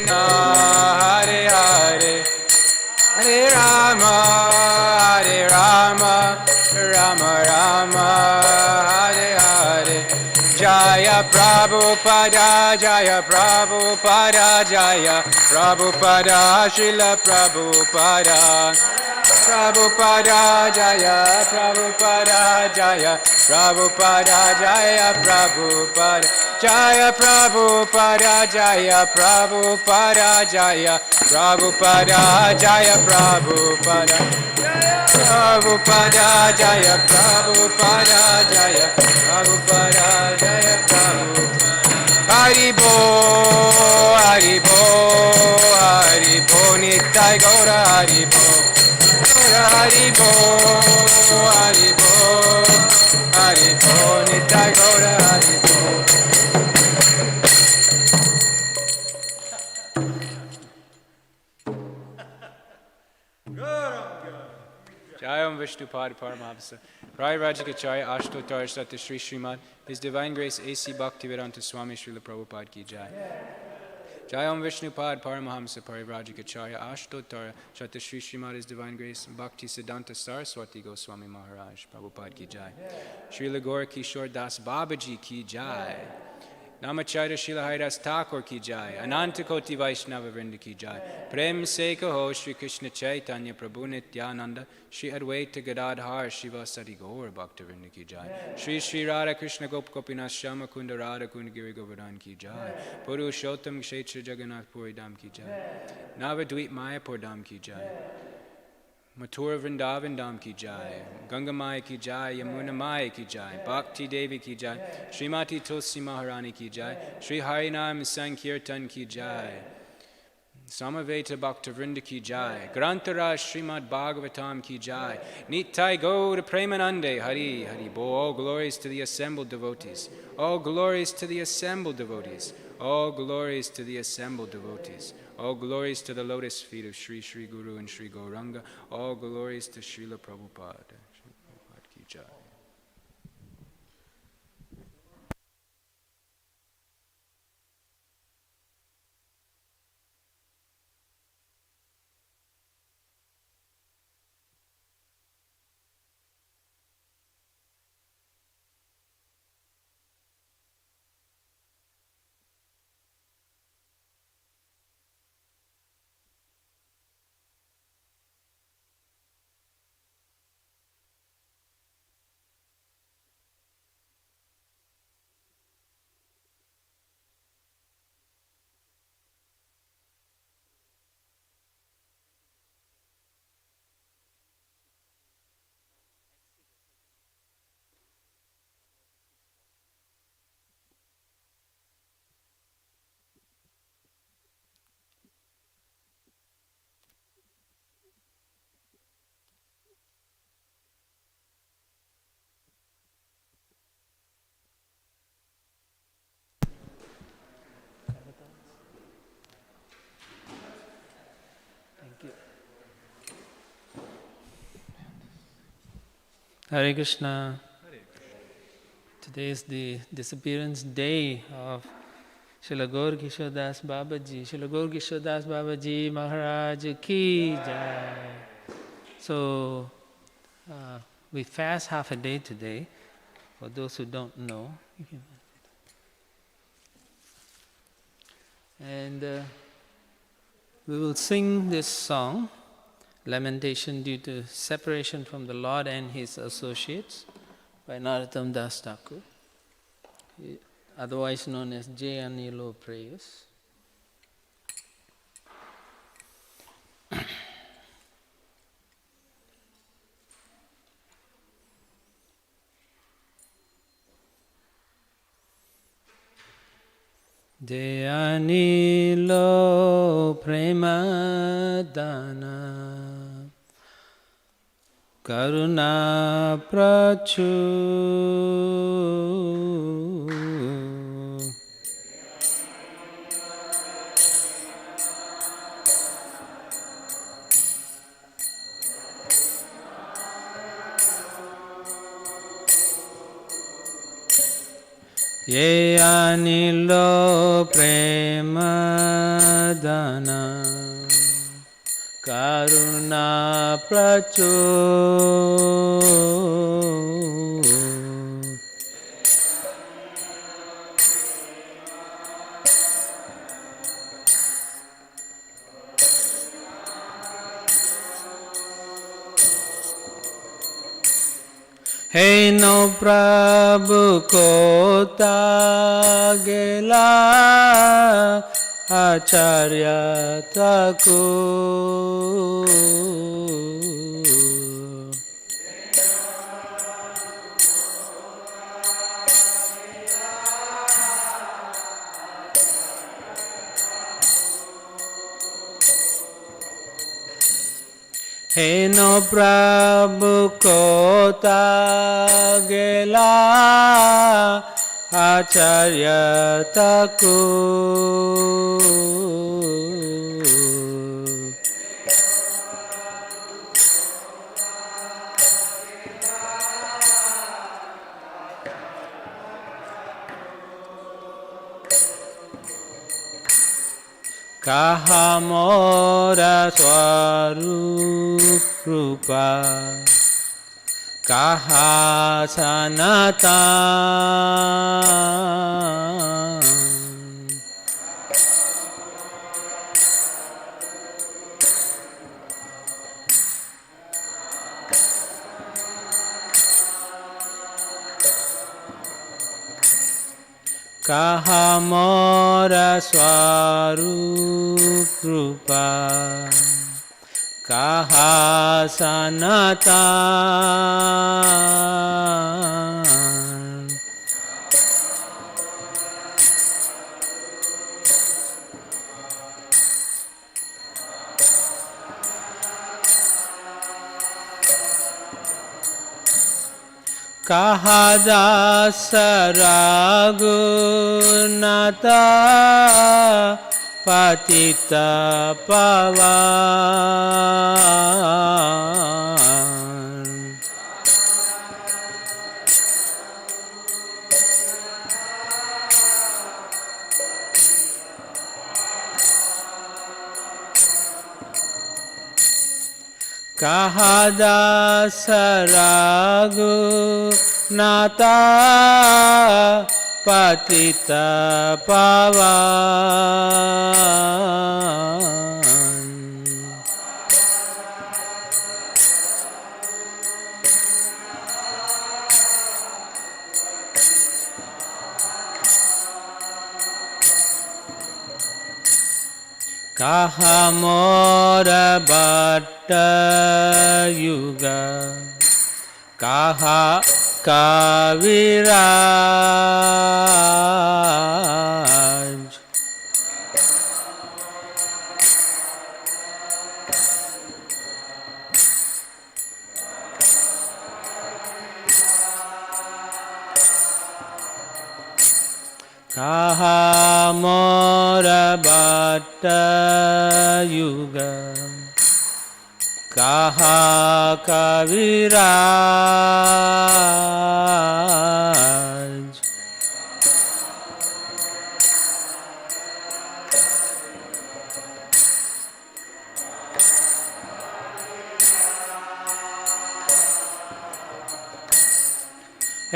Krishna, Hare Hare, Hare Rama, Hare Rama, Rama Rama, Hare Hare. Jaya Prabhupada, Jaya Prabhupada, Jaya Prabhupada, Srila Prabhupada. Prabhupada, Jaya Prabhupada, Jaya Prabhupada, Jaya Prabhupada. Jaya Prabhupada, Jaya Prabhupada, Jaya Prabhupada, Jaya Prabhupada. Prabhupada, Jaya Prabhupada, Jaya Prabhupada, Jaya Prabhupada. Haribo, Haribo, Haribo, Nitai Gaura Haribo. Gaura Haribo, Haribo, Haribo, Nitai Gaura Haribo. Jayam Vishnu Pad Paramahamsa. Rai Rajikacharya Ashtotar Sata Sri Srimad. His Divine Grace A.C. Bhaktivedanta Swami Srila Prabhupada Ki Jai. Jayam Vishnu Pad Paramahamsa Parivrajikacharya Ashtotar Sata Sri Srimad. His Divine Grace Bhakti Siddhanta Saraswati Goswami Maharaj Prabhupada Ki Jai. Srila Gaura Kishore Das Babaji Ki Jai. Namacharya Srila Haridas Thakur Ki Jai, Ananta Koti Vaishnava Vrinda Ki Jai, Prem Se Kaho Shri Krishna Chaitanya Prabhu Nityananda, Shri Advaita Gadadhar Shiva Sati Gaur Bhakta Vrinda Ki Jai, Shri Shri Radha Krishna Gop Gopinath Shama Kunda Radha Kunda Giri Govardhan Ki Jai, Purushottam Kshetra Jagannath Puri Dham Ki Jai, Navadvip Mayapur Dham Ki Jai, Mathura Vrindavan Dham Ki Jai, Ganga Maya Ki Jai, Yamuna Maya Ki Jai, Bhakti Devi Ki Jai, Srimati Tulsi Maharani Ki Jai, Sri Harinam Sankirtan Ki Jai, Samaveta Bhakta Vrinda Ki Jai, Grantaraj Srimad Bhagavatam Ki Jai, Nitai Gaura Premanande, Hari Hari Bo. All glories to the assembled devotees. All glories to the assembled devotees. All glories to the assembled devotees. All glories to the lotus feet of Sri Sri Guru and Sri Gauranga. All glories to Srila Prabhupada. Srila Prabhupada Ki Jai. Hare Krishna. Today is the disappearance day of Srila Gaura Kishore Das Babaji. Srila Gaura Kishore Das Babaji Maharaj Ki Jai. So, we fast half a day today. For those who don't know. And we will sing this song, Lamentation Due to Separation from the Lord and His Associates, by Narottam Das Thakur, otherwise known as J. Anilo Prayers. Deyanilo Premadana Karuna Prachu ye anilo premadana karuna prachur Hey no Prabhu kota gela acharya Thakur Hey no Prabhu kota gela acharya Thakur Kaha mora swarup rupa Kaha sanatan Kaha mora swarup rupa Kaha sanatan Kaha dasa raghunata patita pavan Kaha dasa raghunata patita pavan Kaha mora bhatta yuga Kaha kaviraj Kaha mora bhatta yuga Kaha kaviraj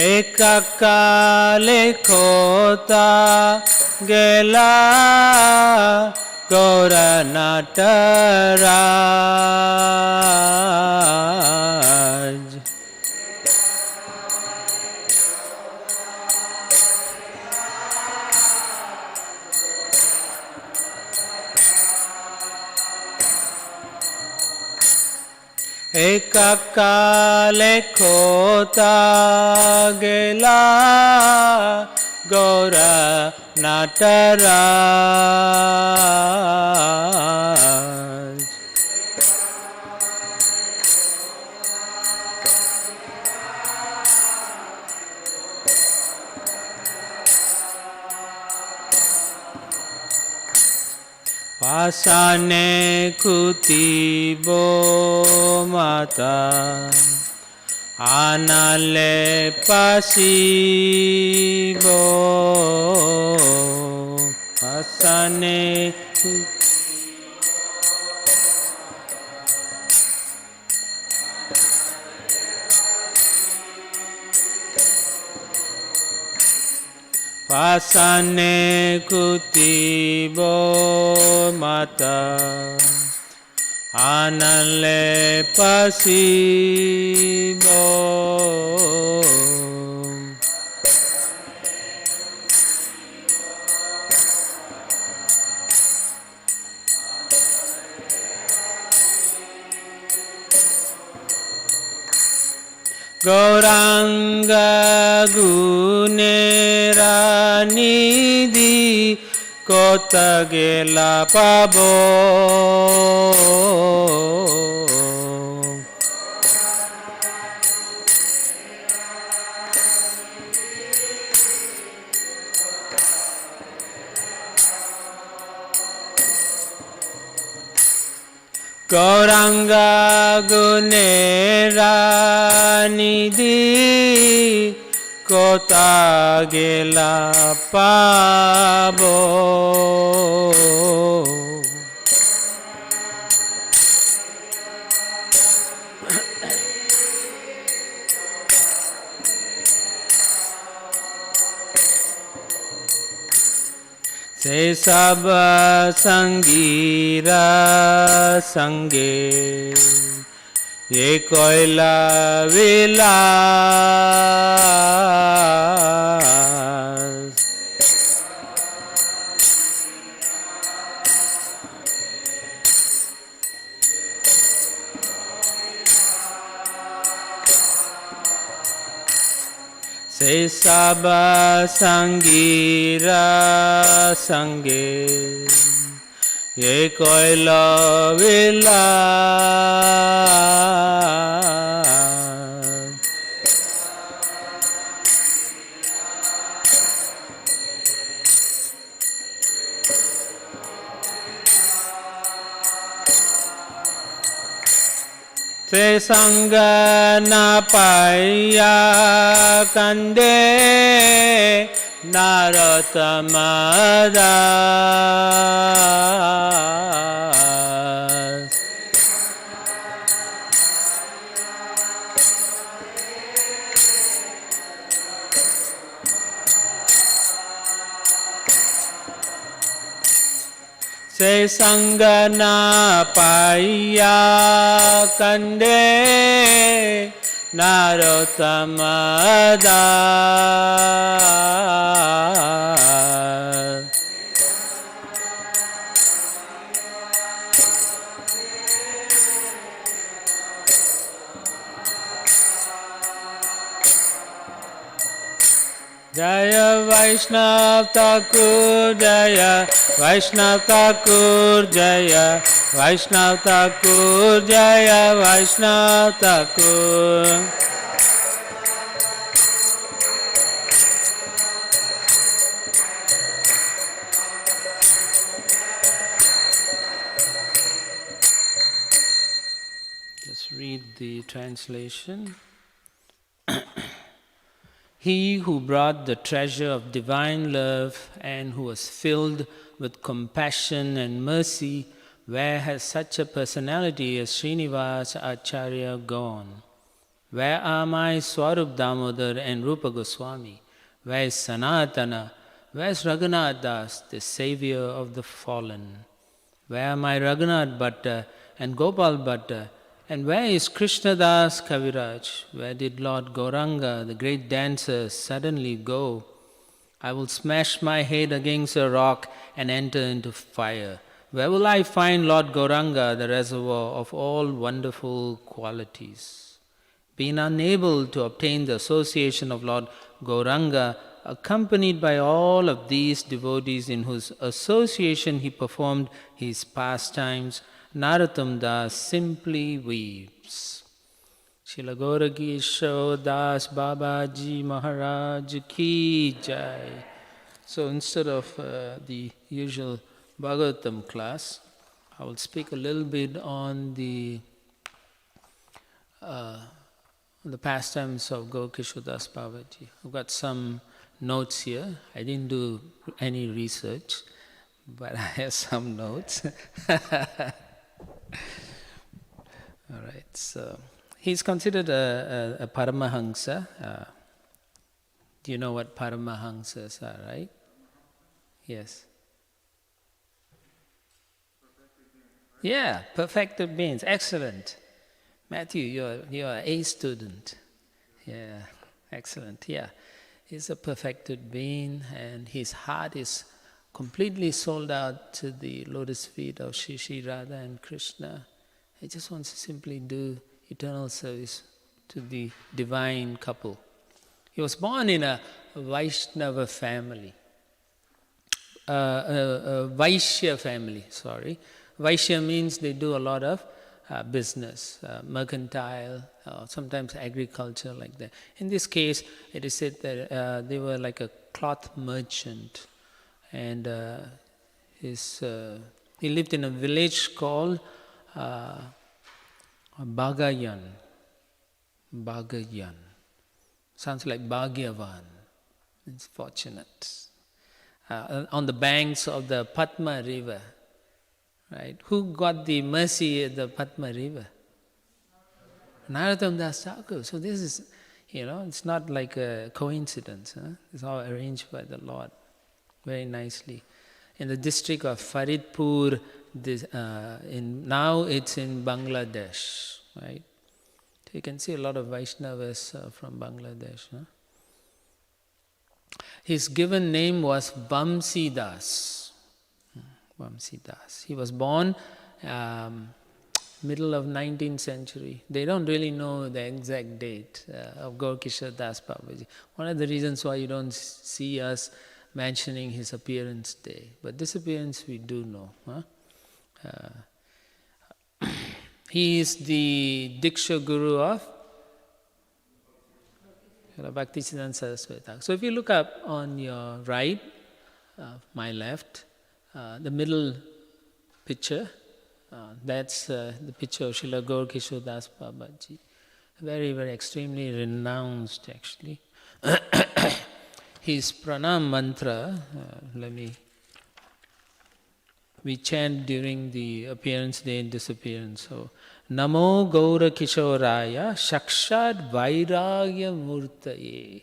Ekakale kota gela Gaura nataraj Ekakale kota gela Gaura nataraj Pasane kutibo mata Anale pasibo asane pasane kutibo mata anale pasibo Gauranga gunera nidhi kota gela pabo Gauranga gunera nidhi kota gela pabo Se sab sangira sange ye koila vilas Se sab sangira sange ye koila vilas Se sanga na paya kande naratamadas Se sangana paya kande narotamada Jaya Vaishnav Thakur Jaya Vaishnav Thakur Jaya Vaishnav Thakur Jaya Vaishnav Thakur Just read the translation. He who brought the treasure of divine love and who was filled with compassion and mercy, where has such a personality as Srinivas Acharya gone? Where are my Swarup Damodar and Rupa Goswami? Where is Sanatana? Where is Raghunath Das, the savior of the fallen? Where are my Raghunath Bhatta and Gopal Bhatta? And where is Krishnadas Kaviraj? Where did Lord Gauranga, the great dancer, suddenly go? I will smash my head against a rock and enter into fire. Where will I find Lord Gauranga, the reservoir of all wonderful qualities? Being unable to obtain the association of Lord Gauranga, accompanied by all of these devotees in whose association he performed his pastimes, Narottam Das simply weeps. Srila Gaura Kishore Das Babaji Maharaj Ki Jai. So instead of the usual Bhagavatam class, I will speak a little bit on the on the pastimes of Gaura Kishore Das Babaji. I've got some notes here. I didn't do any research, but I have some notes. All right, so he's considered a Paramahansa. Do you know what Paramahansas are, right? Yes. Yeah, perfected beings. Excellent. Matthew, you're an A student. Yeah, excellent. Yeah, he's a perfected being, and his heart is completely sold out to the lotus feet of Shri Shri Radha and Krishna. He just wants to simply do eternal service to the divine couple. He was born in a Vaishnava family, a Vaishya family, sorry. Vaishya means they do a lot of business, mercantile, sometimes agriculture, like that. In this case, it is said that they were like a cloth merchant, and he lived in a village called Bagayan. Bagayan. Sounds like Bhagyavan. It's fortunate. On the banks of the Padma river. Right? Who got the mercy at the Padma river? Narottam Das Thakur. So this is, it's not like a coincidence. Huh? It's all arranged by the Lord very nicely. In the district of Faridpur, now it's in Bangladesh, right? So you can see a lot of Vaishnavas from Bangladesh. Huh? His given name was Vamsi Das. Vamsi Das. He was born middle of 19th century. They don't really know the exact date of Gaura Kishore Das Babaji. One of the reasons why you don't see us mentioning his appearance day. But disappearance we do know. Huh? He is the Diksha Guru of Bhaktisiddhanta Saraswati Thakur. So if you look up on your right, my left, the middle picture, that's the picture of Srila Gaura Kishore Das Babaji. Very, very extremely renounced actually. His pranam mantra, we chant during the appearance day and disappearance. So, Namo Gaura Kishoraya Shakshad Vairagya Murtaye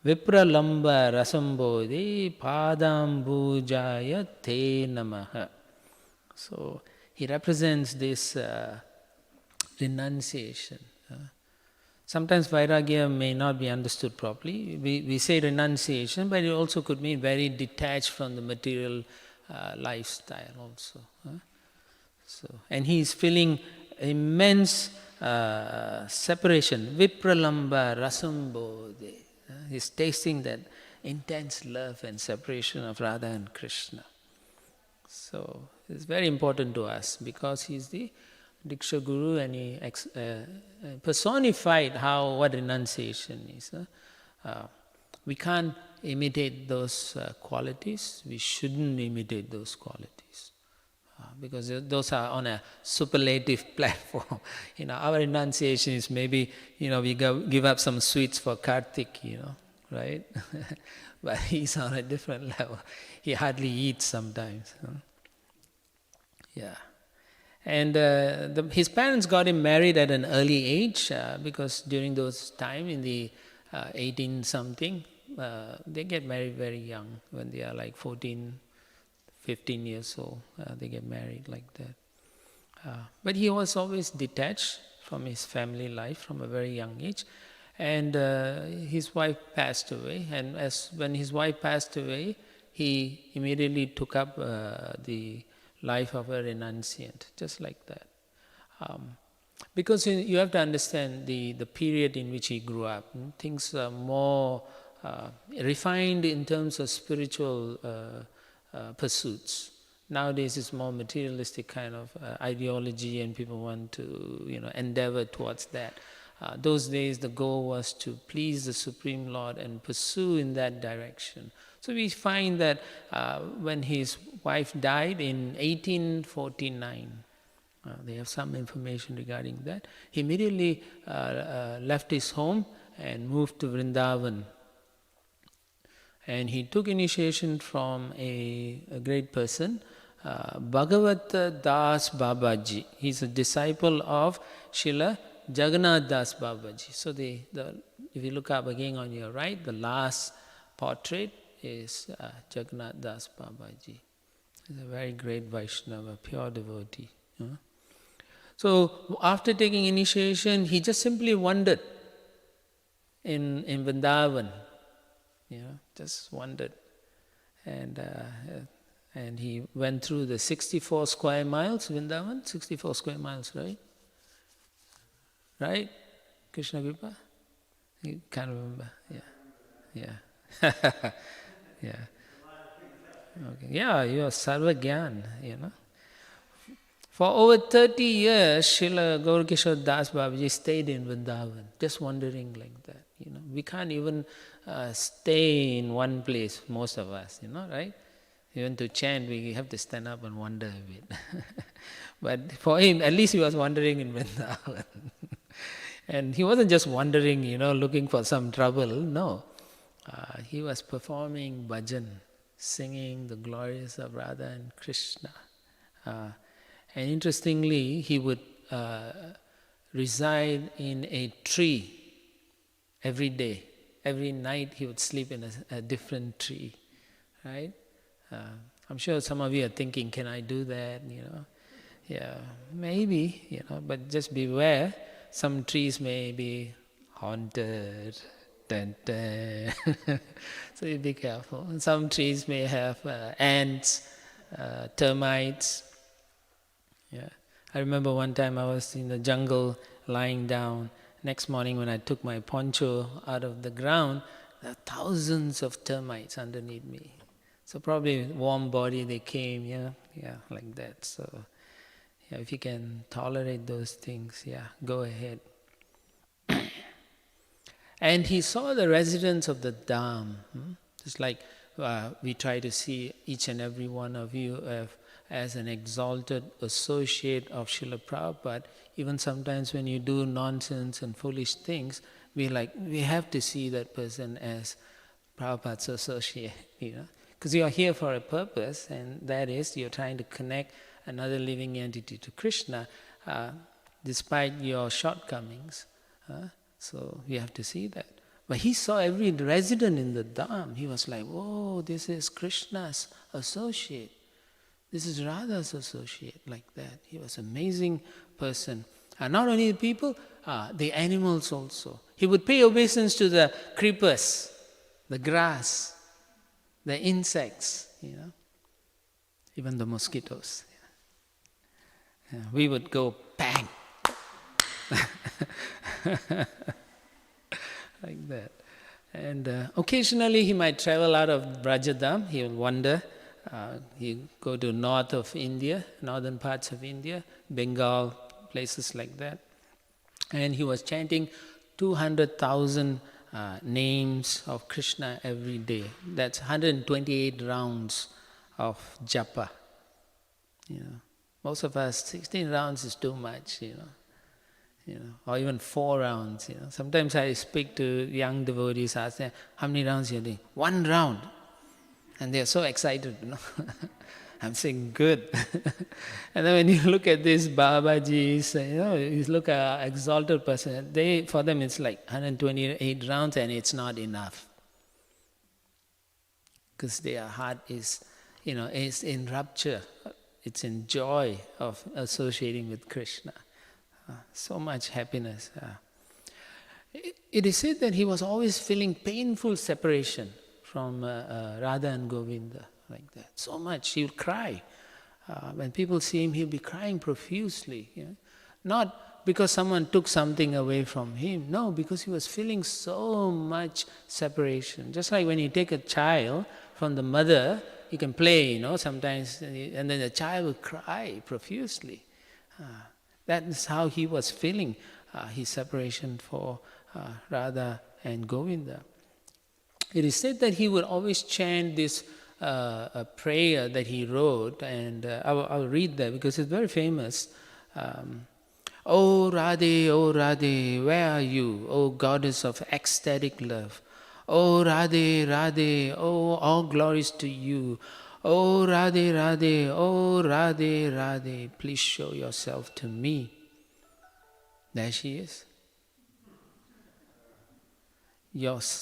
Vipralamba Rasambodhi Padambujaya Te Namaha. So, he represents this renunciation. Sometimes Vairagya may not be understood properly. We say renunciation, but it also could mean very detached from the material lifestyle also. So, and he is feeling immense separation. Vipralamba Rasambodhe. He's tasting that intense love and separation of Radha and Krishna. So it's very important to us because he's the Diksha Guru and he personified what renunciation is. We can't imitate those qualities. We shouldn't imitate those qualities because those are on a superlative platform. Our renunciation is maybe, we give up some sweets for Kartik, right? But he's on a different level. He hardly eats sometimes. Yeah. And his parents got him married at an early age because during those time in the 18-something, they get married very young when they are like 14, 15 years old. They get married like that. But he was always detached from his family life from a very young age. And his wife passed away. And when his wife passed away, he immediately took up the life of a renunciant, just like that. Because you have to understand the period in which he grew up. Things are more refined in terms of spiritual pursuits. Nowadays it's more materialistic kind of ideology and people want to endeavor towards that. Those days the goal was to please the Supreme Lord and pursue in that direction. So we find that when his wife died in 1849, They have some information regarding that. He immediately left his home and moved to Vrindavan. And he took initiation from a great person, Bhagavat Das Babaji. He's a disciple of Srila Jagannath Das Babaji. So if you look up again on your right, the last portrait is Jagannath Das Babaji. He's a very great Vaishnava, pure devotee. So after taking initiation, he just simply wandered in Vrindavan. Just wandered. And he went through the 64 square miles, Vrindavan, 64 square miles, right? Right? Krishna Kripa? You can't remember. Yeah. Yeah. Okay. Yeah, you are Sarva Gyan, For over 30 years, Srila Gaura Kishore Das Babaji stayed in Vrindavan, just wandering like that. We can't even stay in one place, most of us, right? Even to chant, we have to stand up and wander a bit. But for him, at least he was wandering in Vrindavan. And he wasn't just wandering, looking for some trouble. No. He was performing bhajan, singing the glories of Radha and Krishna. And interestingly, he would reside in a tree every day. Every night he would sleep in a different tree, right? I'm sure some of you are thinking, can I do that? Yeah, maybe, but just beware. Some trees may be haunted. Dun, dun. So you be careful. Some trees may have ants, termites. Yeah, I remember one time I was in the jungle lying down. Next morning when I took my poncho out of the ground, there are thousands of termites underneath me. So probably warm body they came, like that. So if you can tolerate those things, go ahead. And he saw the residents of the Dham. Just like we try to see each and every one of you as an exalted associate of Srila Prabhupada. Even sometimes when you do nonsense and foolish things, we have to see that person as Prabhupada's associate, Because you are here for a purpose, and that is you're trying to connect another living entity to Krishna, despite your shortcomings. So we have to see that. But he saw every resident in the Dham. He was like, whoa, this is Krishna's associate. This is Radha's associate, like that. He was an amazing person. And not only the people, the animals also. He would pay obeisance to the creepers, the grass, the insects, even the mosquitoes. We would go bang. Like that. And occasionally he might travel out of Brajadam, he will wander. He go to north of India, northern parts of India, Bengal, places like that. And he was chanting 200,000 names of Krishna every day. That's 128 rounds of japa. Most of us, 16 rounds is too much, or even 4 rounds. Sometimes I speak to young devotees, ask them, how many rounds are you doing? 1 round. And they're so excited, I'm saying, good. And then when you look at these Babajis, you look at an exalted person, for them it's like 128 rounds and it's not enough. Because their heart is in rapture. It's in joy of associating with Krishna. So much happiness. It is said that he was always feeling painful separation from Radha and Govinda, like that. So much, he would cry. When people see him, he'll be crying profusely. Not because someone took something away from him. No, because he was feeling so much separation. Just like when you take a child from the mother, you can play, sometimes, and then the child will cry profusely. That is how he was feeling his separation for Radha and Govinda. It is said that he would always chant this a prayer that he wrote, and I'll read that because it's very famous. Oh Radhe, where are you? Oh goddess of ecstatic love. Oh Radhe, oh all glories to you. Oh Radhe, oh Radhe, please show yourself to me. There she is.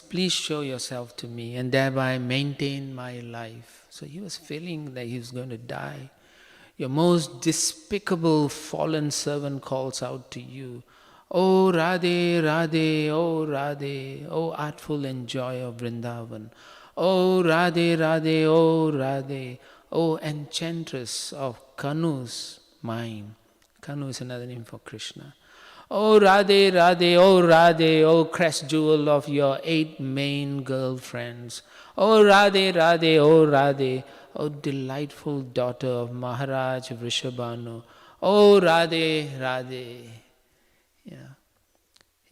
Please show yourself to me and thereby maintain my life. So he was feeling that he was going to die. Your most despicable fallen servant calls out to you. Oh Radhe, oh artful enjoyer of Vrindavan. Oh Radhe, oh enchantress of Kanu's mind. Kanu is another name for Krishna. Oh Radhe, oh crest jewel of your 8 main girlfriends. Oh Radhe, oh delightful daughter of Maharaj Vrishabhanu. Oh Radhe.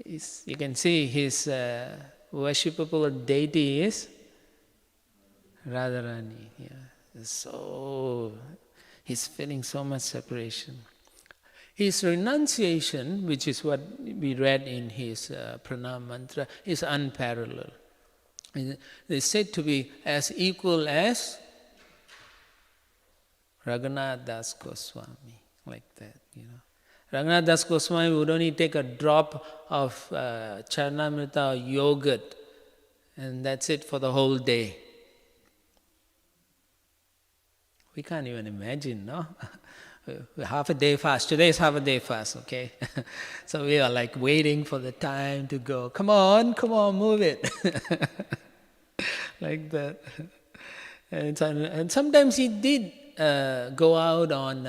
You can see his worshipable deity is Radharani. So he's feeling so much separation. His renunciation, which is what we read in his pranam mantra, is unparalleled. It is said to be as equal as Raghunath Das Goswami, like that. Raghunath Das Goswami would only take a drop of Charnamrita or yogurt, and that's it for the whole day. We can't even imagine, no? Half a day fast. Today is half a day fast, okay? So we are like waiting for the time to go. Come on, move it. Like that. And sometimes he did go out on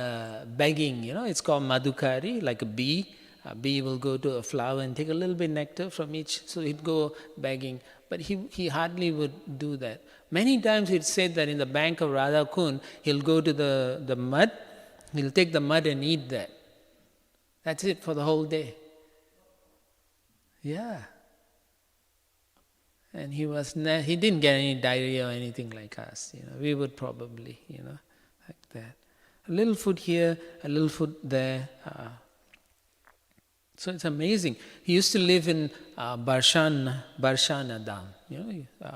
begging, it's called madhukari, like a bee. A bee will go to a flower and take a little bit nectar from each, so he'd go begging. But he hardly would do that. Many times he'd said that in the bank of Radha Kund, he'll go to the mud, he'll take the mud and eat that. That's it for the whole day. Yeah. And he didn't get any diarrhea or anything like us. We would probably, like that. A little food here, a little food there. So it's amazing. He used to live in Barshana Dham,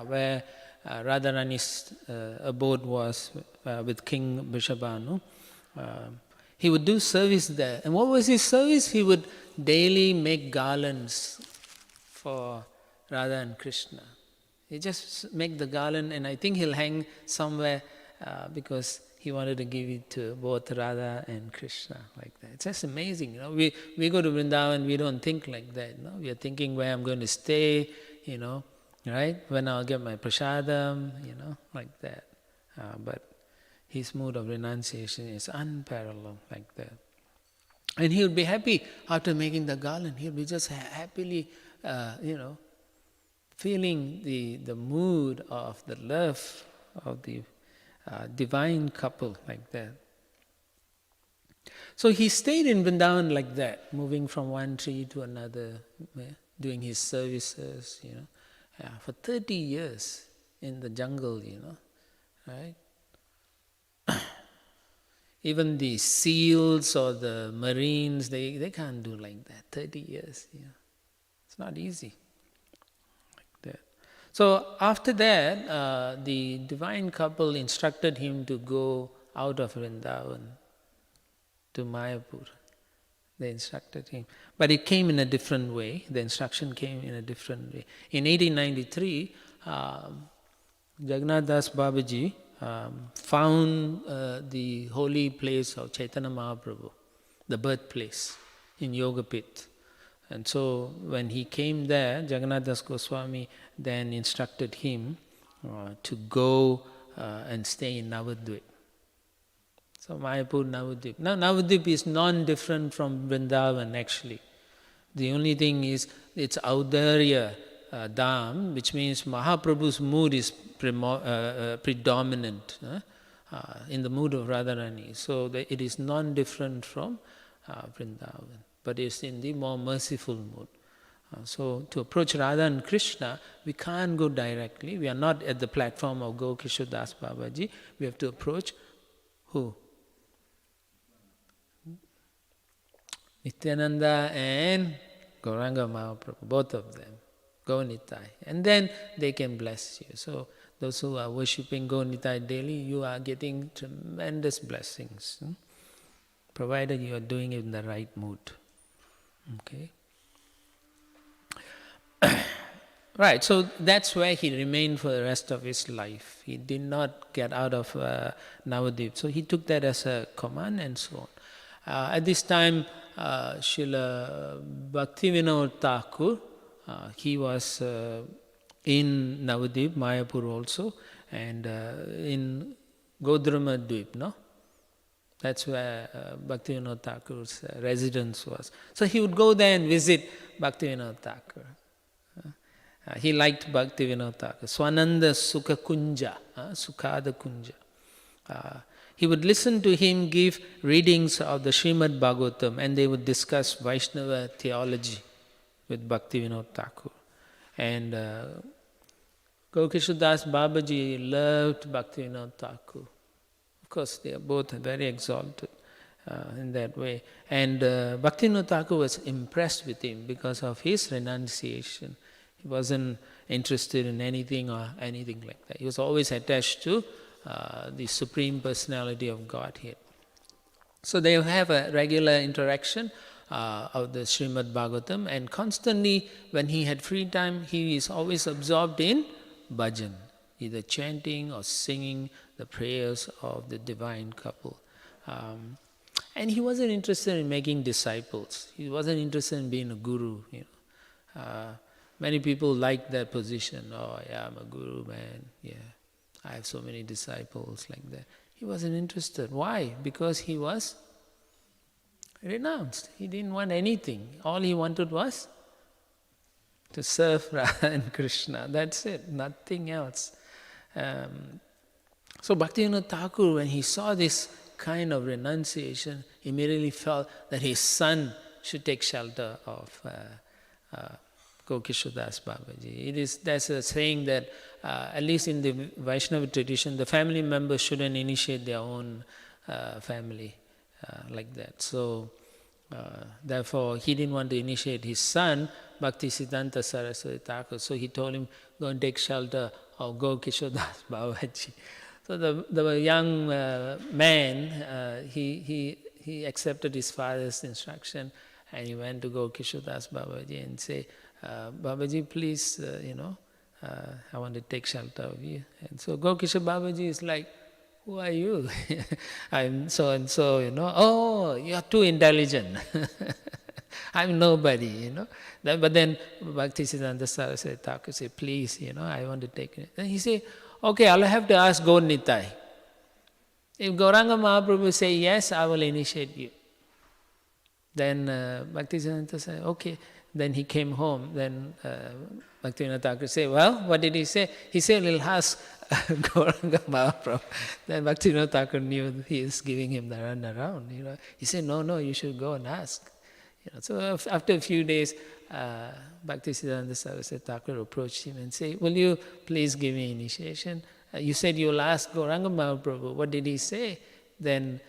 where Radharani's abode was with King Vrishabhanu. He would do service there. And what was his service? He would daily make garlands for Radha and Krishna. He just make the garland, and I think he'll hang somewhere because he wanted to give it to both Radha and Krishna, like that. It's just amazing. We go to Vrindavan, we don't think like that. We are thinking where I'm going to stay, right? When I'll get my prasadam, like that. But his mood of renunciation is unparalleled, like that. And he would be happy after making the garland. He would be just happily, feeling the mood of the love of the divine couple, like that. So he stayed in Vrindavan like that, moving from one tree to another, doing his services, for 30 years in the jungle, right? Even the seals or the marines, they can't do like that. 30 years, it's not easy. So after that, the divine couple instructed him to go out of Vrindavan to Mayapur. They instructed him. But it came in a different way. The instruction came in a different way. In 1893, Jagannath Das Babaji found the holy place of Chaitanya Mahaprabhu, the birthplace in Yogapith. And so when he came there, Jagannath Das Goswami then instructed him to go and stay in Navadvip. So Mayapur, Navadvip. Now Navadvip is non-different from Vrindavan actually. The only thing is it's Audarya Dham, which means Mahaprabhu's mood is predominant in the mood of Radharani. So it is non-different from Vrindavan, but it's in the more merciful mood. So to approach Radha and Krishna, we can't go directly. We are not at the platform of Gaura Kishore Das Babaji. We have to approach who? Nityananda and Gauranga Mahaprabhu, both of them, Gaunitai. And then they can bless you. So those who are worshipping Gaunitai daily, you are getting tremendous blessings, provided you are doing it in the right mood. Okay. Right, so that's where he remained for the rest of his life. He did not get out of Navadvip. So he took that as a command and so on. At this time, Srila Bhaktivinoda Thakur, he was in Navadvip, Mayapur also, and in Godrama Dvip, no? That's where Bhaktivinoda Thakur's residence was. So he would go there and visit Bhaktivinoda Thakur. He liked Bhaktivinoda Thakur. Swananda Sukha Kunja, Sukhada Kunja. He would listen to him give readings of the Srimad Bhagavatam, and they would discuss Vaishnava theology with Bhaktivinoda Thakur. And Gaura Das Babaji loved Bhaktivinoda Thakur. Of course, they are both very exalted in that way. And Bhaktivinoda Thakur was impressed with him because of his renunciation. He wasn't interested in anything or anything like that. He was always attached to the Supreme Personality of Godhead. So they have a regular interaction of the Srimad Bhagavatam, and constantly when he had free time, he is always absorbed in bhajan, either chanting or singing the prayers of the divine couple. And he wasn't interested in making disciples. He wasn't interested in being a guru. Many people like that position. Oh, yeah, I'm a guru, man. Yeah, I have so many disciples like that. He wasn't interested. Why? Because he was renounced. He didn't want anything. All he wanted was to serve Radha and Krishna. That's it, nothing else. So Bhaktivinoda Thakur, when he saw this kind of renunciation, immediately felt that his son should take shelter of Gaura Das Babaji. That's a saying that, at least in the Vaishnava tradition, the family members shouldn't initiate their own family like that. So, therefore, he didn't want to initiate his son, Bhaktisiddhanta Saraswati Thakur. So he told him, go and take shelter of Gaura Das Babaji. So the young man, he accepted his father's instruction, and he went to Gaura Das Babaji and say, Babaji, please, I want to take shelter of you. And so Gaura Babaji is like, who are you? I'm so and so, Oh, you are too intelligent. I'm nobody, But then Bhaktisiddhanta Saraswati Thakur said, please, I want to take it. Then he said, okay, I'll have to ask Gaur Nitai. If Gauranga Mahaprabhu say yes, I will initiate you. Then Bhaktisiddhanta said, okay. Then he came home. Then Bhaktivinoda Thakur said, well, what did he say? He said, we'll ask Gauranga Mahaprabhu. Then Bhaktivinoda Thakur knew he is giving him the run around. He said, no, you should go and ask. So after a few days, Bhaktisiddhanta Saraswati Thakur approached him and said, will you please give me initiation? You said you'll ask Gauranga Mahaprabhu. What did he say? Then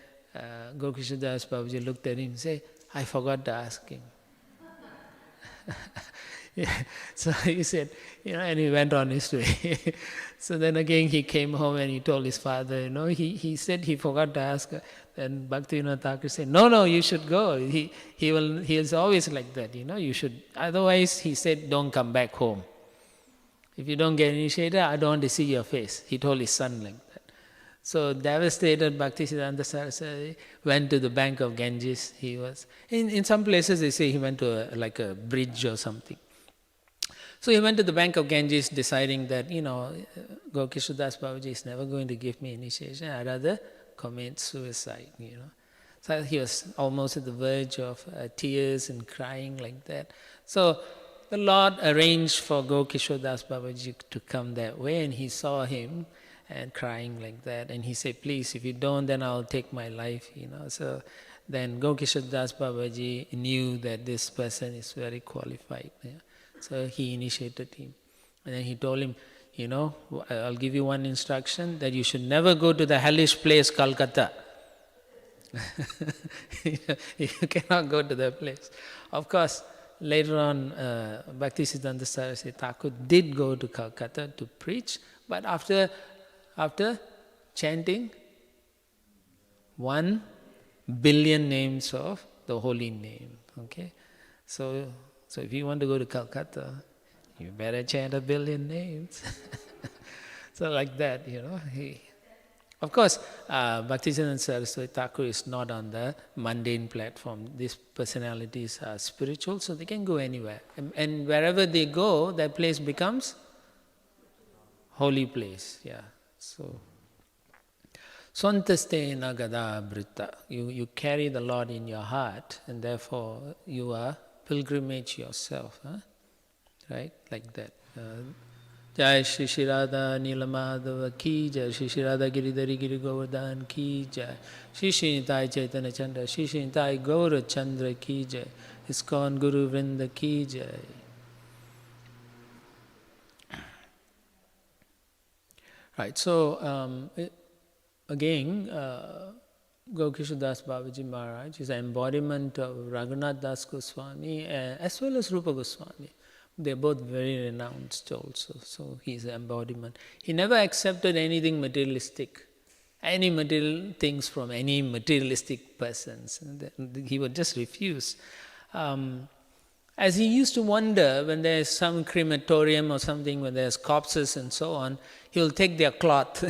Gaura Das Babaji looked at him and said, I forgot to ask him. So he said, and he went on his way. So then again he came home and he told his father, he said he forgot to ask. Then Bhaktivinoda Thakur said, no, you should go. He is always like that, you should. Otherwise, he said, don't come back home. If you don't get initiated, I don't want to see your face. He told his son like that. So devastated, Bhaktisiddhanta Saraswati went to the bank of Ganges. He was, in some places they say he went to a bridge or something. So he went to the bank of Ganges deciding that, Gaura Das Babaji is never going to give me initiation. I'd rather commit suicide, So he was almost at the verge of tears and crying like that. So the Lord arranged for Gaura Das Babaji to come that way, and he saw him and crying like that. And he said, please, if you don't, then I'll take my life, So then Gaura Das Babaji knew that this person is very qualified. So he initiated him. And then he told him, I'll give you one instruction, that you should never go to the hellish place, Calcutta. You cannot go to that place. Of course, later on, Bhaktisiddhanta Saraswati Thakur did go to Calcutta to preach, but after chanting 1 billion names of the holy name. Okay, so if you want to go to Calcutta, you better chant 1 billion names. So like that, of course, Bhaktisiddhanta Saraswati Thakur is not on the mundane platform. These personalities are spiritual, so they can go anywhere. And wherever they go, that place becomes holy place. Yeah. So, Swantastena gada britta. You carry the Lord in your heart, and therefore you are pilgrimage yourself. Right? Like that. Jai Shri Shri Radha Nilamadhava ki Jai, Shri Shri Radha Giridhari Giri Govardhan ki Jai, Shri Shri Nitai Chaitanya Chandra, Shri Shri Nitai Gaura Chandra ki Jai, Iskcon Guru Vrinda ki Jai. Right, so again, Gaura Das Babaji Maharaj is an embodiment of Raghunath Das Goswami as well as Rupa Goswami. They're both very renounced also, so he's an embodiment. He never accepted anything materialistic, any material things from any materialistic persons. He would just refuse. As he used to wonder when there's some crematorium or something, when there's corpses and so on, he'll take their cloth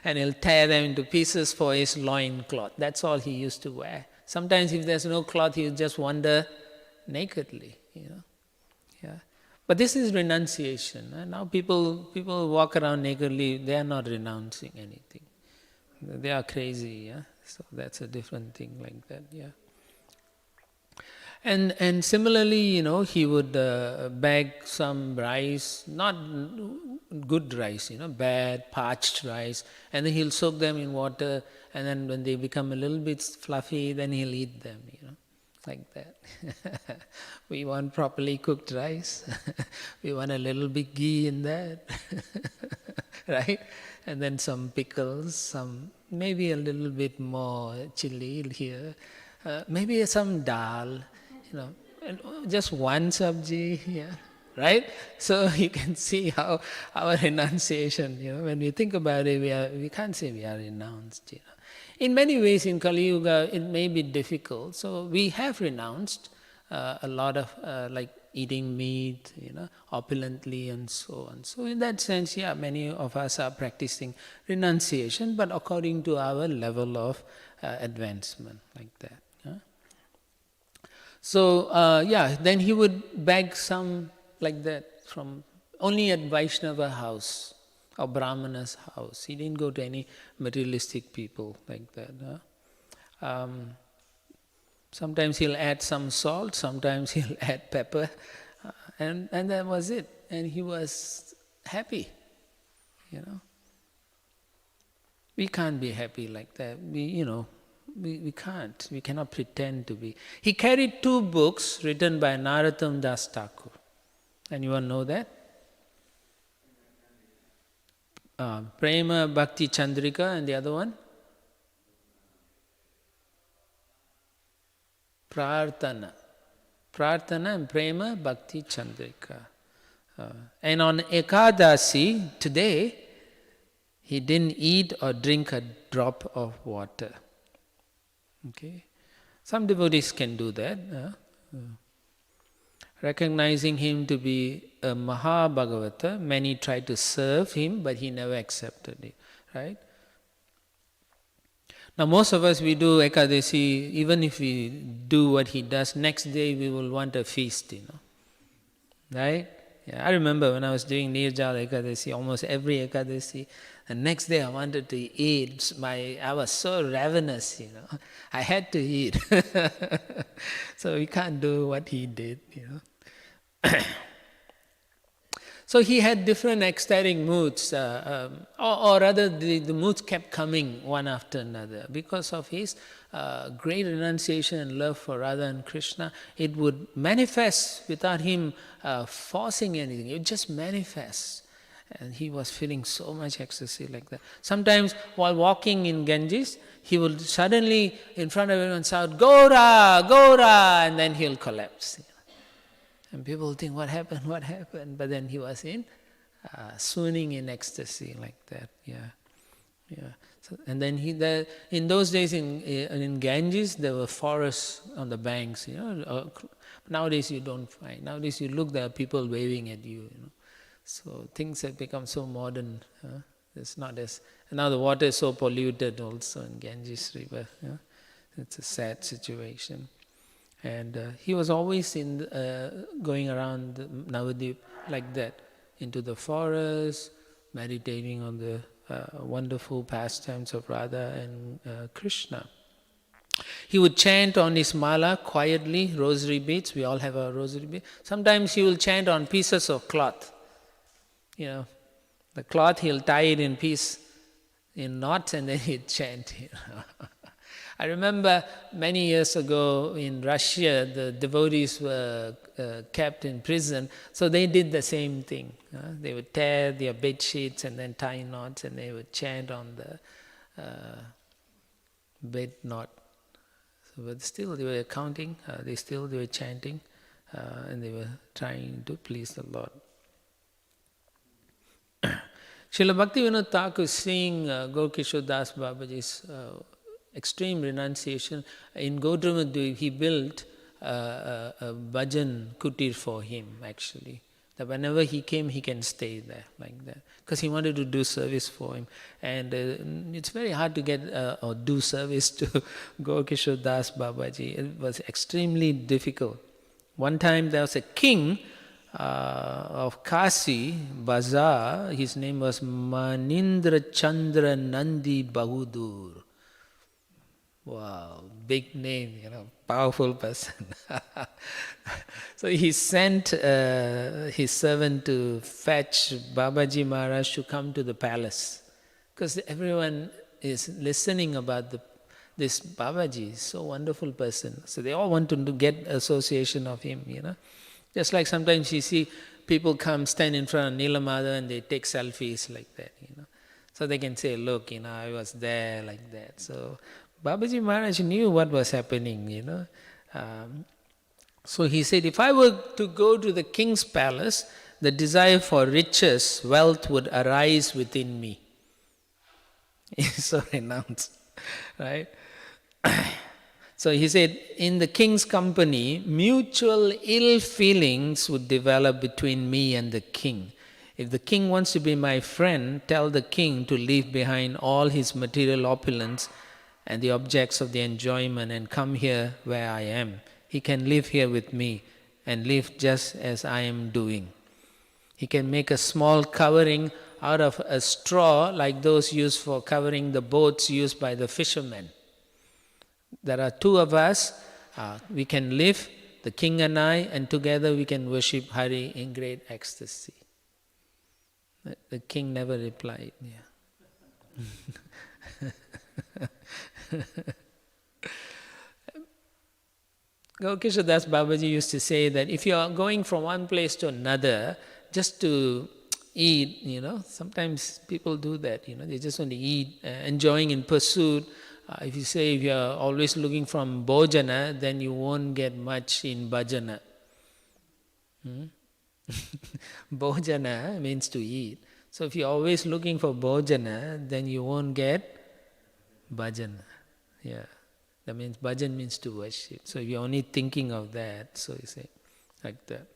and he'll tear them into pieces for his loin cloth. That's all he used to wear. Sometimes if there's no cloth, he'll just wander nakedly, Yeah. But this is renunciation. Now people walk around nakedly, they are not renouncing anything. They are crazy, So that's a different thing like that, And similarly, he would bag some rice, not good rice, bad, parched rice, and then he'll soak them in water, and then when they become a little bit fluffy, then he'll eat them, like that. We want properly cooked rice. We want a little bit ghee in that, right? And then some pickles, maybe a little bit more chili here, maybe some dal, and just one sabji, right? So you can see how our renunciation, when we think about it, we can't say we are renounced, In many ways in Kali Yuga, it may be difficult. So we have renounced a lot of like eating meat, opulently and so on. So in that sense, many of us are practicing renunciation, but according to our level of advancement, like that. So then he would beg some like that from only at Vaishnava house or Brahmana's house. He didn't go to any materialistic people like that. Sometimes he'll add some salt, sometimes he'll add pepper, and that was it. And he was happy, We can't be happy like that. We can't. We cannot pretend to be. He carried 2 books written by Narottam Das Thakur. Anyone know that? Prema Bhakti Chandrika, and the other one? Prarthana. Prarthana and Prema Bhakti Chandrika. And on Ekadasi, today, he didn't eat or drink a drop of water. Okay, some devotees can do that, recognizing him to be a Maha Bhagavata. Many tried to serve him, but he never accepted it, right? Now most of us, we do Ekadasi, even if we do what he does, next day we will want a feast, right? I remember when I was doing Nirjala Ekadasi, almost every Ekadasi, the next day I wanted to eat. I was so ravenous, I had to eat. So we can't do what he did, So he had different ecstatic moods, or rather the moods kept coming one after another. Because of his great renunciation and love for Radha and Krishna, it would manifest without him forcing anything. It would just manifest. And he was feeling so much ecstasy like that. Sometimes while walking in Ganges, he will suddenly in front of everyone shout, Gaura, Gaura, and then he'll collapse. And people think, what happened, what happened? But then he was swooning in ecstasy like that, yeah. So, and then in those days in Ganges, there were forests on the banks, Nowadays you don't find. Nowadays you look, there are people waving at you, So things have become so modern. It's not as... Now the water is so polluted also in Ganges river. It's a sad situation. And he was always going around Navadvip like that, into the forest, meditating on the wonderful pastimes of Radha and Krishna. He would chant on his mala quietly, rosary beads. We all have our rosary beads. Sometimes he will chant on pieces of cloth. The cloth he'll tie it in knots, and then he'd chant. I remember many years ago in Russia, the devotees were kept in prison, so they did the same thing. They would tear their bed sheets and then tie knots, and they would chant on the bed knot. But still they were counting, they were chanting, and they were trying to please the Lord. Srila Bhaktivinoda Thakur is seeing Gaura Kishore Das Babaji's extreme renunciation. In Godrumadweep, he built a bhajan kutir for him, actually. That whenever he came, he can stay there, like that. Because he wanted to do service for him. And it's very hard to get or do service to Gaura Kishore Das Babaji. It was extremely difficult. One time there was a king of Kasi, Bazaar. His name was Manindra Chandra Nandi Bahudur. Wow, big name, powerful person. So he sent his servant to fetch Babaji Maharaj to come to the palace. Because everyone is listening about this Babaji, so wonderful person. So they all want to get association of him, Just like sometimes you see people come stand in front of Nilamada and they take selfies like that, So they can say, look, I was there like that. So Babaji Maharaj knew what was happening, So he said, if I were to go to the king's palace, the desire for riches, wealth would arise within me. He's so renounced, right? So he said, in the king's company, mutual ill feelings would develop between me and the king. If the king wants to be my friend, tell the king to leave behind all his material opulence and the objects of the enjoyment and come here where I am. He can live here with me and live just as I am doing. He can make a small covering out of a straw like those used for covering the boats used by the fishermen. There are two of us, we can live, the king and I, and together we can worship Hari in great ecstasy. The king never replied. Gaura Kishore Das Babaji used to say that if you are going from one place to another just to eat, sometimes people do that, they just want to eat, enjoying in pursuit. If you are always looking from bhojana, then you won't get much in bhajana. Bhojana means to eat. So if you're always looking for bhojana, then you won't get bhajana. Yeah. That means bhajan means to worship. So if you're only thinking of that, so you say like that.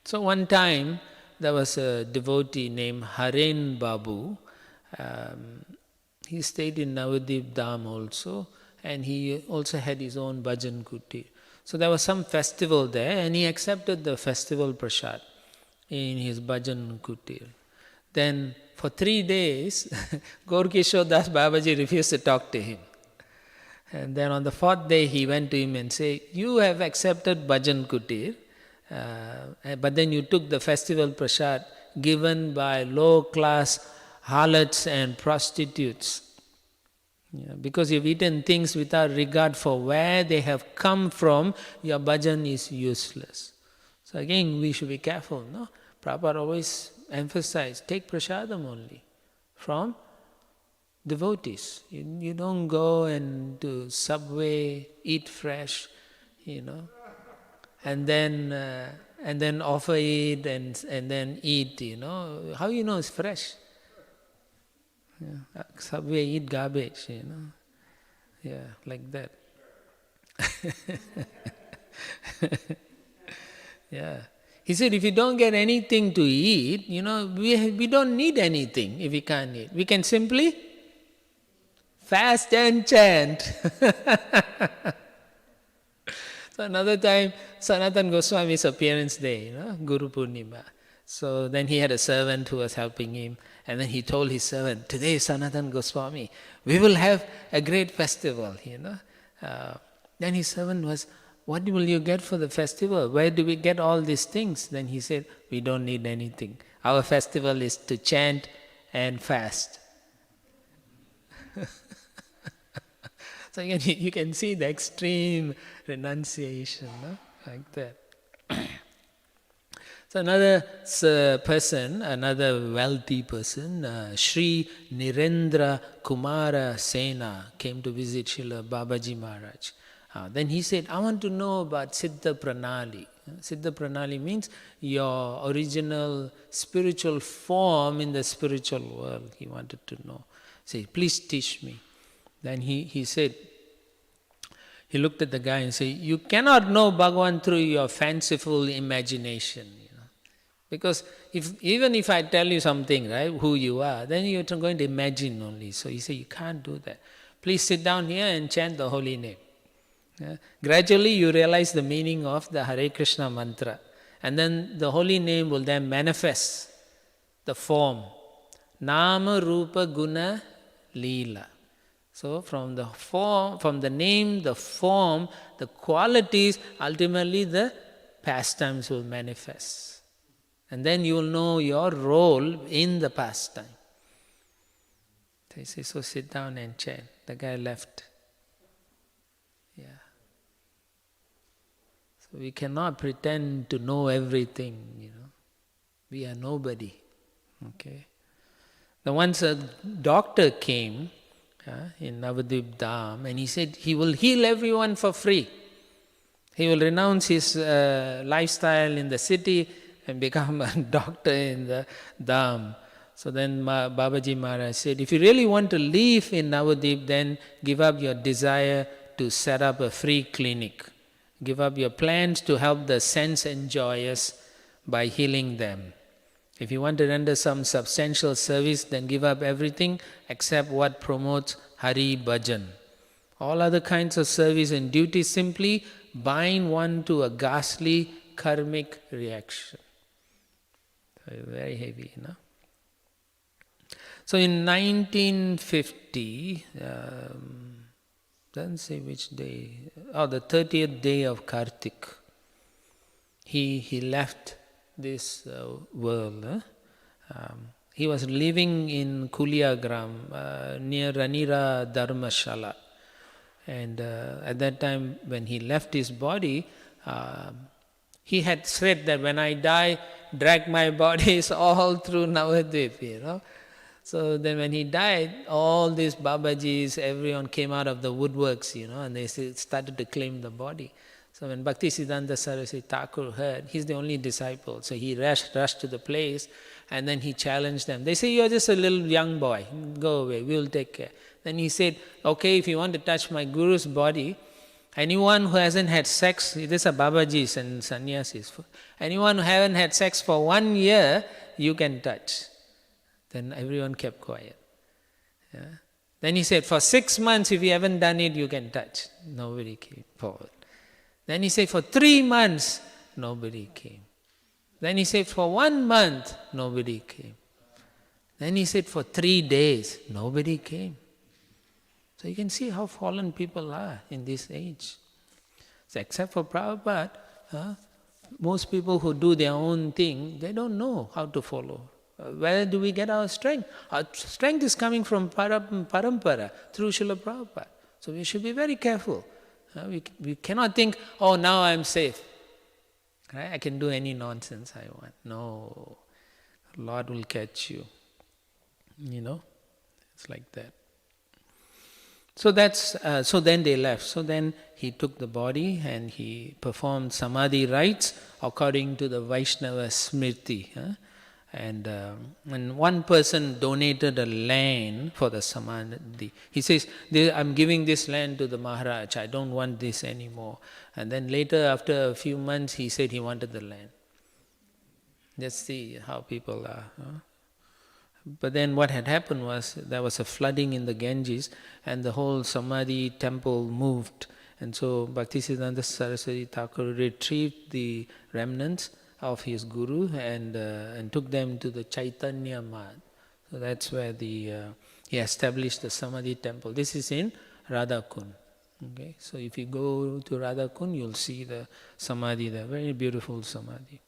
So one time there was a devotee named Haren Babu. He stayed in Navadvip Dham also, and he also had his own bhajan kutir. So there was some festival there, and he accepted the festival prasad in his bhajan kutir. Then for 3 days, Gaura Kishore Das Babaji refused to talk to him. And then on the 4th day, he went to him and said, you have accepted bhajan kutir, but then you took the festival prasad given by low-class harlots and prostitutes. Because you've eaten things without regard for where they have come from, your bhajan is useless. So again, we should be careful, no? Prabhupada always emphasized, take prasadam only from devotees. You don't go and do Subway, eat fresh, and then offer it and then eat, How you know it's fresh? Yeah. Subway eat garbage, Yeah, like that. Yeah. He said, if you don't get anything to eat, we don't need anything if we can't eat. We can simply fast and chant. So another time, Sanatana Goswami's appearance day, Guru Purnima. So then he had a servant who was helping him, and then he told his servant, today Sanatana Goswami, we will have a great festival, Then his servant was, what will you get for the festival? Where do we get all these things? Then he said, we don't need anything. Our festival is to chant and fast. So again, you can see the extreme renunciation, like that. So another person, another wealthy person, Sri Nirendra Kumara Sena came to visit Srila Babaji Maharaj. Then he said, I want to know about Siddha Pranali. Siddha Pranali means your original spiritual form in the spiritual world. He wanted to know. Say, please teach me. Then he said, he looked at the guy and said, you cannot know Bhagavan through your fanciful imagination. Because even if I tell you something, right, who you are, then you're going to imagine only. So he said, you can't do that. Please sit down here and chant the holy name. Gradually you realize the meaning of the Hare Krishna mantra. And then the holy name will then manifest the form. Nama Rupa Guna Leela. So from the form, from the name, the form, the qualities, ultimately the pastimes will manifest. And then you will know your role in the pastime. They say, so sit down and chant. The guy left. Yeah. So we cannot pretend to know everything, We are nobody. Okay. Then once a doctor came in Navadvip Dham, and he said he will heal everyone for free. He will renounce his lifestyle in the city and become a doctor in the Dham. So then Babaji Maharaj said, if you really want to live in Navadvip, then give up your desire to set up a free clinic. Give up your plans to help the sense enjoyers by healing them. If you want to render some substantial service, then give up everything except what promotes Hari Bhajan. All other kinds of service and duty simply bind one to a ghastly karmic reaction. Very heavy, So in 1950, doesn't say which day, the 30th day of Kartik, he left this world. He was living in Kuliagram near Ranira Dharmashala. And at that time, when he left his body, he had said that when I die, drag my bodies all through Navadvip, So then when he died, all these Babajis, everyone came out of the woodworks, and they started to claim the body. So when Bhaktisiddhanta Saraswati Thakur heard, he's the only disciple, so he rushed to the place, and then he challenged them. They say, you're just a little young boy, go away, we'll take care. Then he said, okay, if you want to touch my Guru's body, anyone who hasn't had sex, these are Babajis and sannyasis, anyone who haven't had sex for 1 year, you can touch. Then everyone kept quiet. Yeah. Then he said, for 6 months, if you haven't done it, you can touch. Nobody came forward. Then he said, for 3 months, nobody came. Then he said, for 1 month, nobody came. Then he said, for 3 days, nobody came. So you can see how fallen people are in this age. So except for Prabhupada, most people who do their own thing, they don't know how to follow. Where do we get our strength? Our strength is coming from parampara, through Srila Prabhupada. So we should be very careful. We cannot think, oh, now I'm safe. Right? I can do any nonsense I want. No, Lord will catch you. It's like that. So so then they left. So then he took the body and he performed samadhi rites according to the Vaishnava Smriti. And one person donated a land for the samadhi. He says, I'm giving this land to the Maharaj, I don't want this anymore. And then later, after a few months, he said he wanted the land. Just see how people are. But then what had happened was, there was a flooding in the Ganges and the whole Samadhi temple moved. And so Bhaktisiddhanta Saraswati Thakur retrieved the remnants of his guru and took them to the Chaitanya Math. So that's where he established the Samadhi temple. This is in Radhakund. Okay, so if you go to Radhakund, you'll see the Samadhi there, very beautiful Samadhi.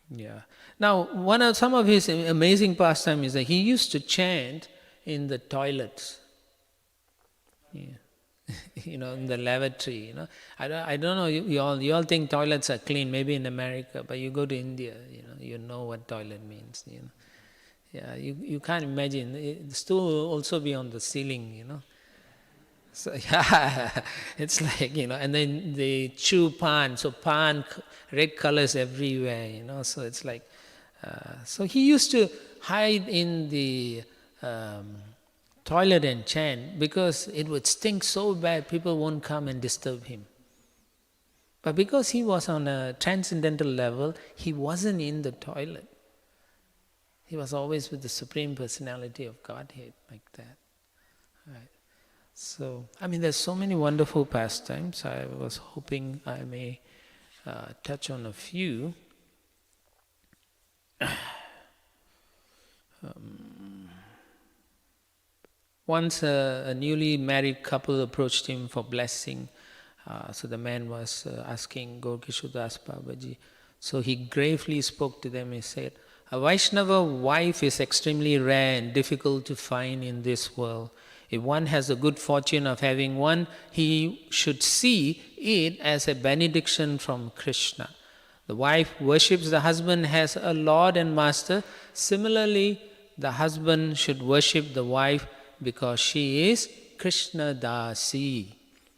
Yeah. Now, some of his amazing pastime is that he used to chant in the toilets. Yeah. In the lavatory. I don't know. You all think toilets are clean. Maybe in America, but you go to India. You know what toilet means. Yeah. You can't imagine. The stool will also be on the ceiling. So yeah, it's like, and then they chew pan, so pan, red colors everywhere, so it's like, so he used to hide in the toilet and chant because it would stink so bad, people won't come and disturb him. But because he was on a transcendental level, he wasn't in the toilet. He was always with the Supreme Personality of Godhead, like that. Right. So, there's so many wonderful pastimes. I was hoping I may touch on a few. Once a newly married couple approached him for blessing. So the man was asking Gaura Kishore Das Babaji. So he gravely spoke to them. He said, a Vaishnava wife is extremely rare and difficult to find in this world. If one has the good fortune of having one, he should see it as a benediction from Krishna. The wife worships the husband as a lord and master. Similarly, the husband should worship the wife because she is Krishna dasi,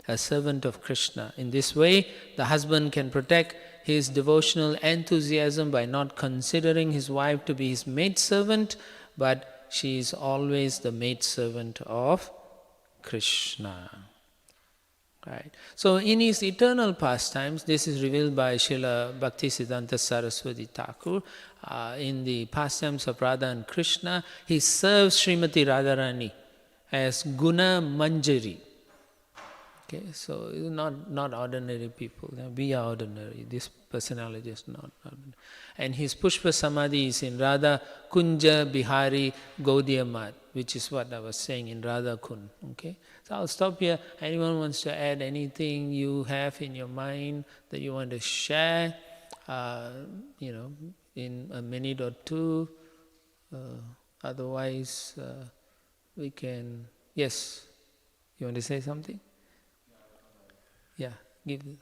a servant of Krishna. In this way, the husband can protect his devotional enthusiasm by not considering his wife to be his maidservant, but she is always the maidservant of Krishna. Right. So in his eternal pastimes, this is revealed by Srila Bhaktisiddhanta Saraswati Thakur. In the pastimes of Radha and Krishna, he serves Srimati Radharani as Guna Manjari. Okay, so not ordinary people. We are ordinary. This personality is not ordinary. And his Pushpa Samadhi is in Radha Kunja Bihari Gaudiya Mat, which is what I was saying in Radha Kund. Okay, so I'll stop here. Anyone wants to add anything you have in your mind that you want to share? In a minute or two. Otherwise, we can. Yes, you want to say something? Yeah, give it.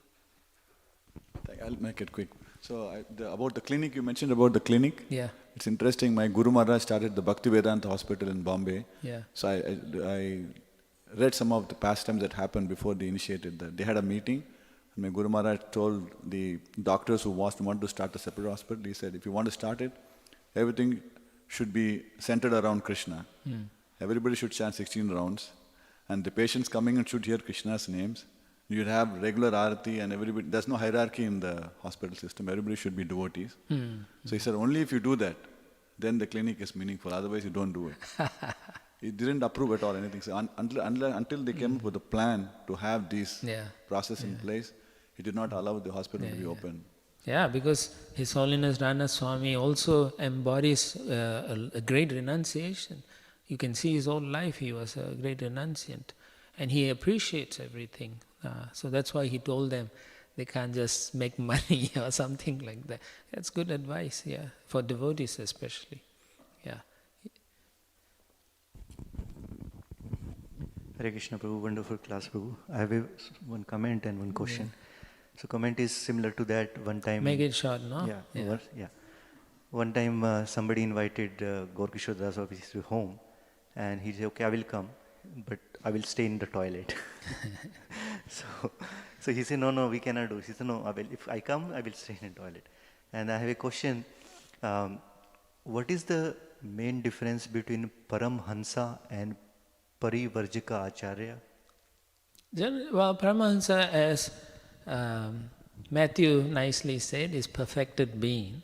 I'll make it quick. So about the clinic, you mentioned about the clinic. Yeah. It's interesting, my Guru Maharaj started the Bhakti Vedanta Hospital in Bombay. Yeah. So I read some of the pastimes that happened before they initiated that. They had a meeting, and my Guru Maharaj told the doctors who want to start a separate hospital, he said, if you want to start it, everything should be centered around Krishna. Everybody should chant 16 rounds, and the patients coming in should hear Krishna's names. You'd have regular arati and everybody, there's no hierarchy in the hospital system, everybody should be devotees. So he said, only if you do that, then the clinic is meaningful, otherwise you don't do it. He didn't approve at all anything. So until they came up with a plan to have these process in place, he did not allow the hospital to be open. Yeah, because His Holiness Rana Swami also embodies a great renunciation. You can see his whole life, he was a great renunciant. And he appreciates everything. So that's why he told them they can't just make money or something like that. That's good advice, for devotees especially. Hare Krishna Prabhu, wonderful class Prabhu. I have one comment and one question. So comment is similar to that. One time, Make it short, no? Yeah. One time somebody invited Gaura Kishore Das Babaji to home, and he said, "Okay, I will come, but I will stay in the toilet." so he said, "No, we cannot do." He said, "No, if I come, I will stay in the toilet." And I have a question. What is the main difference between Paramhansa and Parivarjika Acharya? Well, Paramahansa, as Matthew nicely said, is perfected being.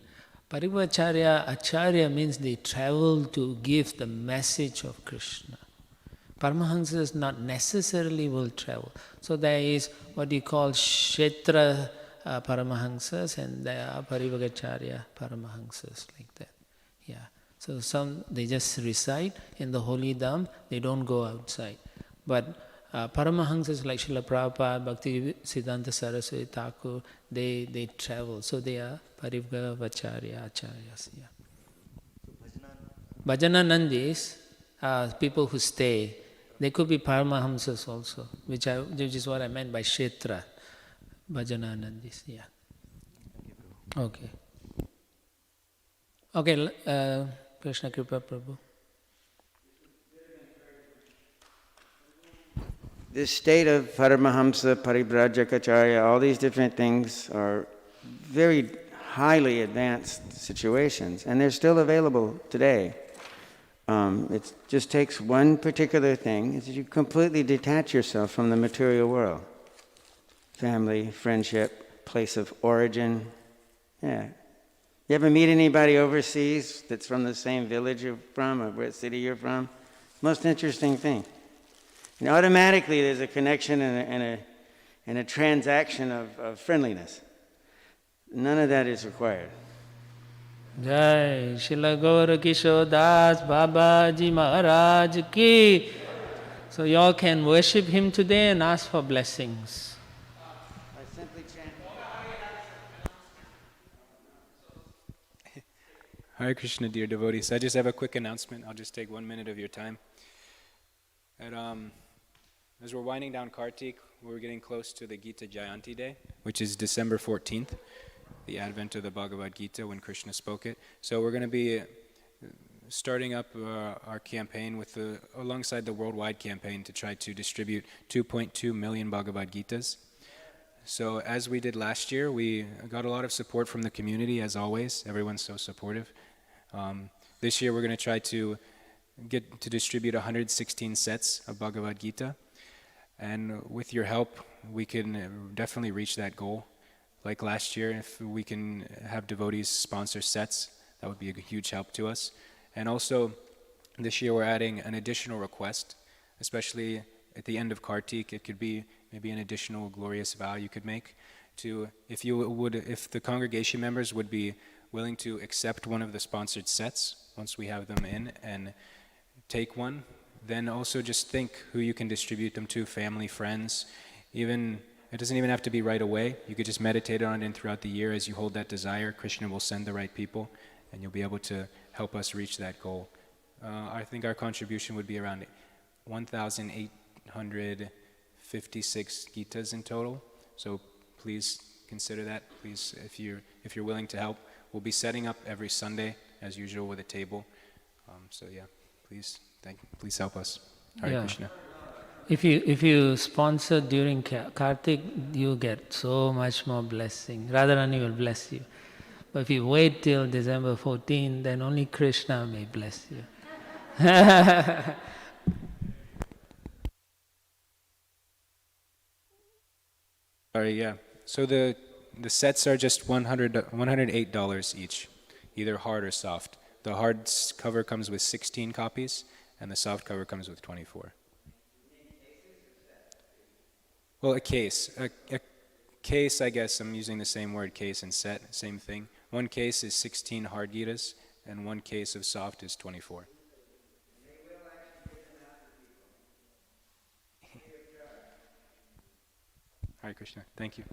Parivacharya, Acharya means they travel to give the message of Krishna. Paramahansas not necessarily will travel. So there is what you call Kshetra Paramahansas, and there are Parivacharya Paramahansas, like that. Yeah. So some, they just reside in the holy dham, they don't go outside. But Paramahansas like Srila Prabhupada, Bhakti Siddhanta Saraswati Thakur, they travel. So they are Parivacharya Acharyas. Yeah. Bhajananandis are people who stay. They could be Paramahamsas also, which is what I meant by Kshetra. Bhajananandis, yeah. Okay. Okay, Krishna Kripa Prabhu. This state of Paramahamsa, Parivrajacharya, all these different things are very highly advanced situations, and they're still available today. It just takes one particular thing, is that you completely detach yourself from the material world. Family, friendship, place of origin. Yeah. You ever meet anybody overseas that's from the same village you're from, or what city you're from? Most interesting thing. And automatically there's a connection and a transaction of friendliness. None of that is required. Jai Srila Gaura Kishore Das Babaji Maharaj Ki. So you all can worship him today and ask for blessings. I simply chant. Hare Krishna, dear devotees. I just have a quick announcement. I'll just take 1 minute of your time. As we're winding down Kartik, we're getting close to the Gita Jayanti Day, which is December 14th, the advent of the Bhagavad Gita when Krishna spoke it. So we're going to be starting up our campaign with alongside the worldwide campaign to try to distribute 2.2 million Bhagavad Gitas. So as we did last year, we got a lot of support from the community, as always. Everyone's so supportive. This year we're going to try to get to distribute 116 sets of Bhagavad Gita. And with your help, we can definitely reach that goal. Like last year, if we can have devotees sponsor sets, that would be a huge help to us. And also, this year we're adding an additional request, especially at the end of Kartik. It could be maybe an additional glorious vow you could make to, if the congregation members would be willing to accept one of the sponsored sets once we have them in and take one. Then also just think who you can distribute them to, family, friends. Even, it doesn't even have to be right away. You could just meditate on it, and throughout the year as you hold that desire, Krishna will send the right people, and you'll be able to help us reach that goal. I think our contribution would be around 1,856 Gitas in total. So please consider that. Please, if you're willing to help, we'll be setting up every Sunday as usual with a table. So yeah, please help us. Hare Krishna. If you sponsor during Kartik, you get so much more blessing. Radharani will bless you. But if you wait till December 14, then only Krishna may bless you. Sorry, yeah. So the sets are just $108 each, either hard or soft. The hard cover comes with 16 copies, and the soft cover comes with 24. Well, a case. A case, I guess, I'm using the same word, case and set, same thing. One case is 16 hard Gitas, and one case of soft is 24. Hare Krishna. Thank you.